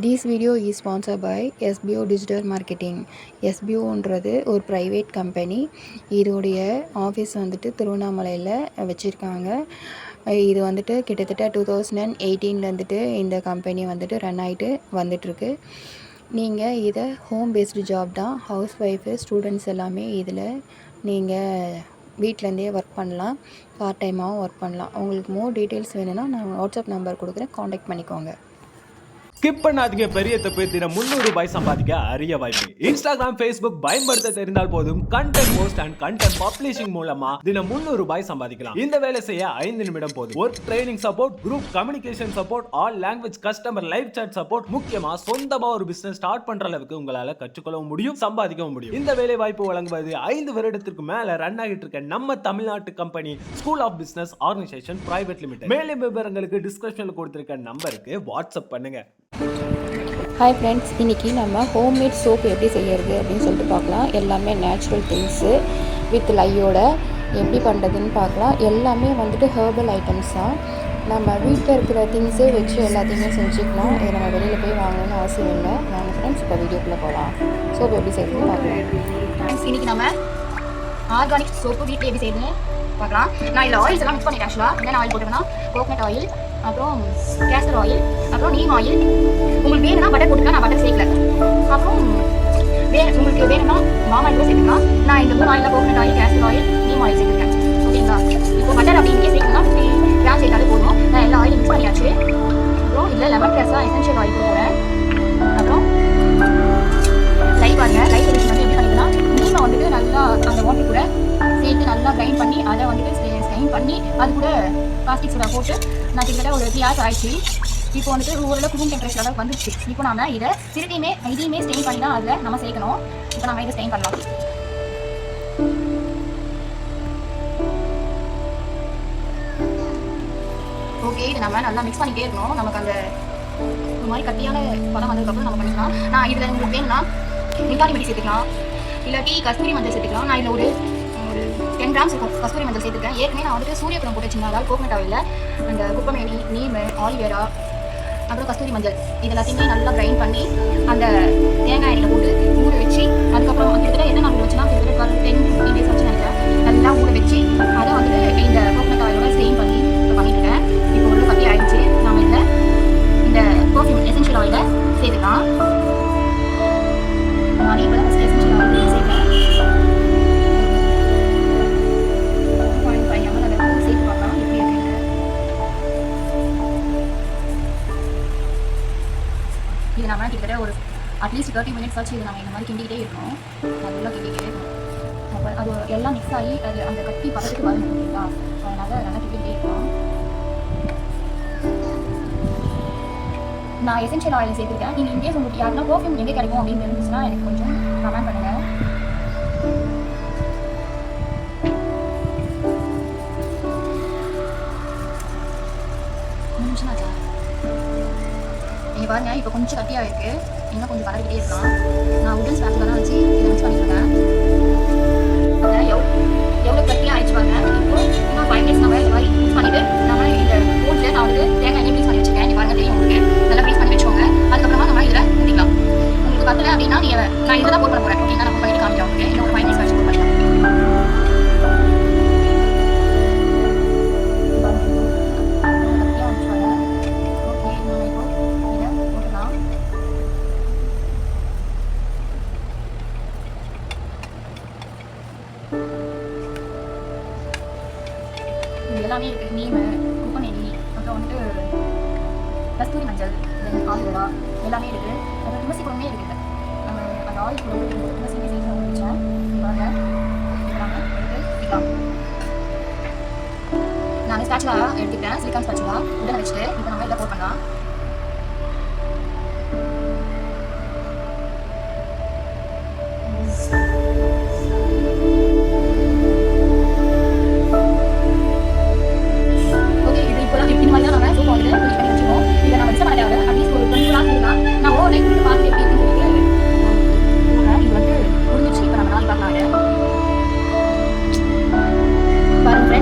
This video is sponsored by SBO Digital Marketing. SBOன்றது ஒரு private company. இதோடைய office வந்துட்டு திருவண்ணாமலையில் வச்சுருக்காங்க. இது வந்துட்டு கிட்டத்தட்ட 2018 இந்த கம்பெனி வந்துட்டு ரன் ஆகிட்டு வந்துட்டுருக்கு. நீங்கள் இதை ஹோம் பேஸ்டு ஜாப் தான். ஹவுஸ் ஒய்ஃபு ஸ்டூடெண்ட்ஸ் எல்லாமே இதில் நீங்கள் வீட்டிலேருந்தே ஒர்க் பண்ணலாம். பார்ட் டைமாகவும் ஒர்க் பண்ணலாம். உங்களுக்கு மோர் டீட்டெயில்ஸ் வேணும்னா நான் வாட்ஸ்அப் நம்பர் கொடுக்குறேன், காண்டாக்ட் பண்ணிக்கோங்க. ஸ்கிப் பண்ணாதீங்க. பெரிய தப்பு. தினம் 300 ரூபாய் சம்பாதிக்க அரிய வாய்ப்பு. இன்ஸ்டாகிராம், ஃபேஸ்புக் பயன்படுத்த தெரிந்தால் போதும். Content post and content publishing மூலமா தினம் 300 ரூபாய் சம்பாதிக்கலாம். இந்த வேலை செய்ய 5 நிமிடம் போதும். Work training support, group communication support, all language customer live chat support, முக்கியமா சொந்தமா ஒரு பிசினஸ் ஸ்டார்ட் பண்ற அளவுக்கு உங்களால கற்றுக்கொள்ளவும் முடியும், சம்பாதிக்கவும் முடியும். இந்த வேலை வாய்ப்பு வழங்குவது 5 வருடத்திற்கு மேல ரன் ஆகிட்டு இருக்க நம்ம தமிழ்நாட்டு company school of business organisation private limited. மேலும் விவரங்களுக்கு டிஸ்கிரிப்ஷன்ல கொடுத்திருக்க நம்பருக்கு வாட்ஸ்அப் பண்ணுங்க. ஹாய் ஃப்ரெண்ட்ஸ், இன்றைக்கி நம்ம ஹோம்மேட் சோப் எப்படி செய்கிறது அப்படின்னு சொல்லிட்டு பார்க்கலாம். எல்லாமே நேச்சுரல் திங்ஸு வித் லையோட எப்படி பண்ணுறதுன்னு பார்க்கலாம். எல்லாமே வந்துட்டு ஹெர்பல் ஐட்டம்ஸ் தான். நம்ம வீட்டில் இருக்கிற திங்ஸே வச்சு எல்லாத்தையுமே செஞ்சுக்கலாம். இதை நம்ம வெளியில் போய் வாங்கணும்னு அவசியம் இல்லை. வாங்க ஃப்ரெண்ட்ஸ், இப்போ வீடியோக்குள்ளே போகலாம். சோப் எப்படி செய்யணும்னு பார்க்கலாம். இன்றைக்கி நம்ம ஆர்கானிக் சோப்பு வீட்டில் எப்படி செய்யணும்னு பார்க்கலாம். நான் இதில் ஆயில்ஸ் எல்லாம் மிக்ஸ் பண்ணிட்டேன். ஆக்சுவலாக என்னென்ன ஆயில் போட்டுக்கன்னா கோகனட் ஆயில், அப்புறம் கேஸ்டர் ஆயில், அப்புறம் நீம் ஆயில். உங்களுக்கு வேணும்னா பட்டர் போட்டுக்கலாம், நான் பட்டர் சேர்க்கல. அப்புறம் உங்களுக்கு வேணும்னா பாம் ஆயில் கூட சேர்த்துக்கலாம். நான் இந்த 3 ஆயிலில் coconut oil, castor oil, neem oil சேர்த்துருக்கேன். ஓகேங்களா? இப்போ பட்டர் அப்படிங்கே சேர்க்கணும்னா 50 கிராம் சேர்த்தாலே போதும். நான் எல்லா ஆயிலும் மிக்ஸ் பண்ணியாச்சு. அப்புறம் இதில் லெமன் கிராஸாக எசென்ஷியல் ஆயில் போடுறேன். அப்புறம் லைட் பாருங்க. லைட் சொல்யூஷன் வந்து எப்படி பண்ணிக்கலாம், நீமை வந்துட்டு நல்லா அந்த வாட்டர் கூட சேர்த்து நல்லா கிரைண்ட் பண்ணி அதை வந்துட்டு ஸ்ட்ரெயின் பண்ணி அது கூட பிளாஸ்டிக் சோடா போட்டு நான் கிட்டத்தட்ட ஒரு 3 hours ஆயிடுச்சு. இப்போ வந்துட்டு ஓரளவுக்கு ரூம் டெம்பரேச்சர் அளவுக்கு வந்துடுச்சு. இப்போ நம்ம இதை இதையுமே ஸ்டெயின் பண்ணி தான் அதில் நம்ம சேர்க்கணும். இப்போ நம்ம இதை ஸ்டெயின் பண்ணலாம். ஓகே, இது நம்ம நல்லா மிக்ஸ் பண்ணிட்டே இருக்கணும். நமக்கு அந்த ஒரு மாதிரி கட்டியான படம் வந்ததுக்கப்புறம் நம்ம பண்ணிக்கலாம். நான் இதில் உங்களுக்கு வேணும்னா நிக்காளி மடி சேர்த்துக்கலாம், இல்லாட்டி கஸ்தூரி மஞ்சள் சேர்த்துக்கலாம். நான் இதில் ஒரு 10 கிராம்ஸ் கஸ்தூரி மஞ்சள் சேர்த்துருக்கேன். ஏற்கனவே நான் வந்துட்டு சூரியபுரம் போட்டு வச்சிருந்தேன். அதாவது கோகனட் ஆயிலில் அந்த குப்பமேனி, நீம், ஆலிவேரா, அப்புறம் கஸ்தூரி மஞ்சள் இது எல்லாத்தையுமே நல்லா கிரைண்ட் பண்ணி அந்த தேங்காய் எண்ணெயில் போட்டு ஊற வச்சு, அதுக்கப்புறம் கிட்டத்தட்ட எத்தனை நாள் வச்சுன்னா கிட்டத்தட்ட 10-15 days வச்சு நினைக்கிறேன். நல்லா ஊற வச்சு அதை வந்துட்டு இந்த கோகனட் ஆயிலோட ஸ்டெயின் பண்ணி இப்போ பண்ணிட்டுருக்கேன். இப்போ ஒரு கட்டி ஆயிடுச்சு. நம்ம இதில் இந்த பர்ஃப்யூம் எசென்ஷியல் ஆயிலை சேர்த்துக்கலாம். நான் இப்போ தான் ஃபஸ்ட் எசென்ஷியல் ஆயில் சேர்த்தேன். இது நம்ம கிட்டத்தட்ட ஒரு அட்லீஸ்ட் 30 minutes ஆச்சு இது நம்ம இந்த மாதிரி கிண்டிக்கிட்டே இருக்கணும். நல்லா கிண்டிக்கிட்டே இருக்கணும். அப்போ அது எல்லாம் மிக்ஸ் ஆகி அது அந்த கட்டி பக்கத்துக்கு வரணும் இல்லைங்களா? அதனால் நல்லா கிண்டிக்கிட்டே இருக்கணும். நான் எசென்ஷியல் ஆயில் சேர்த்துருக்கேன். நீங்கள் இன்கேஸ் உங்களுக்கு யாருன்னா பர்ஃப்யூம் எங்கே கிடைக்கும் அப்படின்னு இருந்துச்சுன்னா எனக்கு கொஞ்சம் கமெண்ட் பண்ணுங்கள். நீங்கள் பாருங்க, இப்போ கொஞ்சம் கட்டியாக இருக்குது. இன்னும் கொஞ்சம் கலரிக்கிட்டே இருக்கலாம். நான் உடன் ஸ்பேட்சில் தான் வச்சு இதை மிக்ஸ் பண்ணியிருக்கேன். அதை எவ்வளோ கட்டியாக ஆயிடுச்சு பாருங்க. இப்போ இன்னும் 5 minutes நம்ம இந்த மாதிரி மிக்ஸ் பண்ணிவிட்டு நம்ம இந்த போட்டில் நான் வந்து தேங்காய் எண்ணெய் மிக்ஸ் பண்ணி வச்சுருக்கேன். நீங்கள் பாருங்க, தெரியும் உங்களுக்கு. நல்லா மிக்ஸ் பண்ணி வச்சுக்கோங்க. அதுக்கப்புறமா நம்ம இதில் ஊற்றிக்கலாம். உங்களுக்கு பத்தலை அப்படின்னா நான் இதில் தான் போட் பண்ண போகிறேன். ஓகேங்களா? நம்ம பண்ணிட்டு காமிக்கலாம். உங்களுக்கு இன்னும் ஒரு 5 minutes வச்சு போட் பண்ணிக்கலாம். எல்லாமே இருக்குது. நீம், குப்பமேனி, அப்புறம் வந்துட்டு கஸ்தூரி மஞ்சள், ஆலிவேரா எல்லாமே இருக்குது. அப்புறம் துளசி குழம்பே இருக்குது. நம்ம அந்த ஆயில் குழம்பு துளசி சேர்த்து வச்சேன். பாருங்க, எல்லாமே எடுத்து வைக்கலாம். நான் ஸ்பேட்சுலா எடுத்துக்கிட்டேன். சிலிக்கான் ஸ்பேட்சுலா உடனே வச்சுட்டு இப்போ நம்ம இதில் போட் பண்ணலாம்.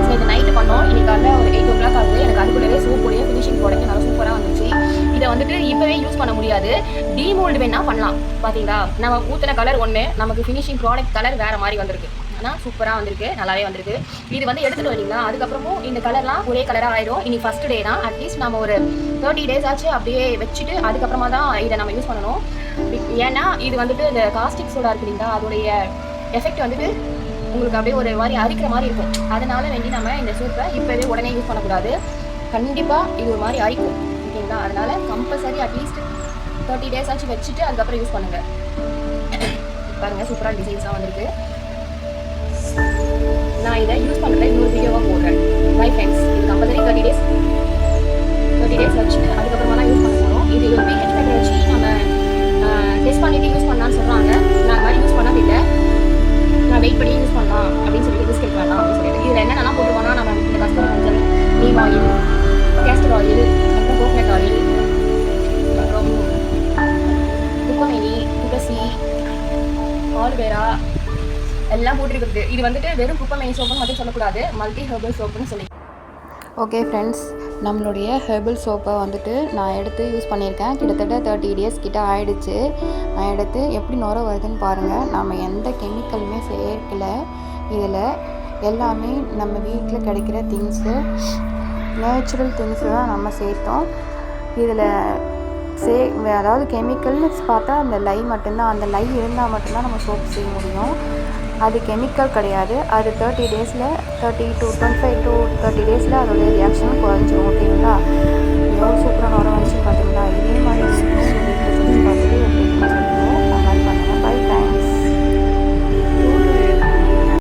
இன்னைக்கு நைட்டு பண்ணோம். இன்னைக்கு காலையில் ஒரு 8 o'clock ஆகுது. எனக்கு அதுக்குள்ளவே சூப்போடைய ஃபினிஷிங் ப்ராடக்ட் நல்லா சூப்பராக வந்துச்சு. முடியாது. டீமோல்டு வேணா பண்ணலாம். பார்த்தீங்களா, நம்ம ஊற்றின கலர் ஒன்று, நமக்கு ஃபினிஷிங் ப்ராடக்ட் கலர் வேறு மாதிரி வந்திருக்கு. ஆனால் சூப்பராக வந்திருக்கு, நல்லாவே வந்திருக்கு. இது வந்து எடுத்துகிட்டு வரீங்களா, அதுக்கப்புறமும் இந்த கலர்லாம் ஒரே கலராக ஆயிடும். இனி ஃபஸ்ட் டே தான். அட்லீஸ்ட் நம்ம ஒரு 30 days ஆச்சு அப்படியே வச்சுட்டு அதுக்கப்புறமா தான் இதை நம்ம யூஸ் பண்ணணும். ஏன்னா இது வந்துட்டு இந்த காஸ்டிக் சோடா இருக்கு இல்லைங்களா, அதோடைய எஃபெக்ட் வந்துட்டு உங்களுக்கு அப்படியே ஒரு மாதிரி அரிக்கிற மாதிரி இருக்கும். அதனால வேண்டி நம்ம இந்த சோப்பை இப்போவே உடனே யூஸ் பண்ணக்கூடாது. கண்டிப்பாக இது ஒரு மாதிரி அரிக்கும், ஓகேங்களா. அதனால கம்பல்சரி அட்லீஸ்ட் 30 days ஆச்சு வச்சுட்டு அதுக்கப்புறம் யூஸ் பண்ணுங்கள். பாருங்கள், சூப்பராக டிசைன்ஸாக வந்திருக்கு. நான் இதை யூஸ் பண்ணுறேன், இன்னொரு வீடியோவாக போடுறேன். Bye friends. இது கம்பல்சரி 30 days வச்சுட்டு அதுக்கப்புறமா தான் யூஸ் பண்ண போகிறோம். இது ஒரு pH meter வச்சு நம்ம டெஸ்ட் பண்ணிவிட்டு யூஸ் பண்ணலான்னு சொல்கிறாங்க. நான் மாதிரி யூஸ் பண்ணதில்லை. நான் வெயிட் பண்ணி யூஸ் பண்ணலாம் அப்படின்னு சொல்லிட்டு ரிஸ்க் எடுக்க வேண்டாம் அப்படின்னு சொல்லிட்டு இதில் என்னென்னலாம் போட்டுருவோம்னா, நம்ம இந்த கஸ்தூரி மஞ்சள், நீம் ஆயில், கேஸ்டர் ஆயில், அப்புறம் கோகனட் ஆயில், அப்புறம் குப்பமேனி, துளசி, ஆலுவேரா எல்லாம் போட்டிருக்குது. இது வந்துட்டு வெறும் குப்பமேனி சோப்புன்னு மட்டும் சொல்லக்கூடாது, மல்டி ஹெர்பல் சோப்புன்னு சொல்லி. ஓகே ஃப்ரெண்ட்ஸ், நம்மளுடைய ஹெர்பல் சோப்பை வந்துட்டு நான் எடுத்து யூஸ் பண்ணியிருக்கேன். கிட்டத்தட்ட 30 days கிட்ட ஆயிடுச்சு. நான் எடுத்து எப்படி நுர வருதுன்னு பாருங்கள். நம்ம எந்த கெமிக்கலுமே சேர்க்கலை. இதில் எல்லாமே நம்ம வீட்டில் கிடைக்கிற திங்ஸு, நேச்சுரல் திங்ஸு தான் நம்ம சேர்த்தோம். இதில் அதாவது கெமிக்கல்னு பார்த்தா அந்த லை மட்டும்தான். அந்த லை இருந்தால் மட்டும்தான் நம்ம சோப்பு செய்ய முடியும். அது கெமிக்கல் கிடையாது. அது 30 daysல 30 to 25 to 30 daysல அதோடைய ரியாக்ஷன் குறைஞ்சிரும், ஓகேங்களா. எவ்வளோ சூப்பராக நுர வந்துச்சுன்னு பார்த்தீங்களா. இதே மாதிரி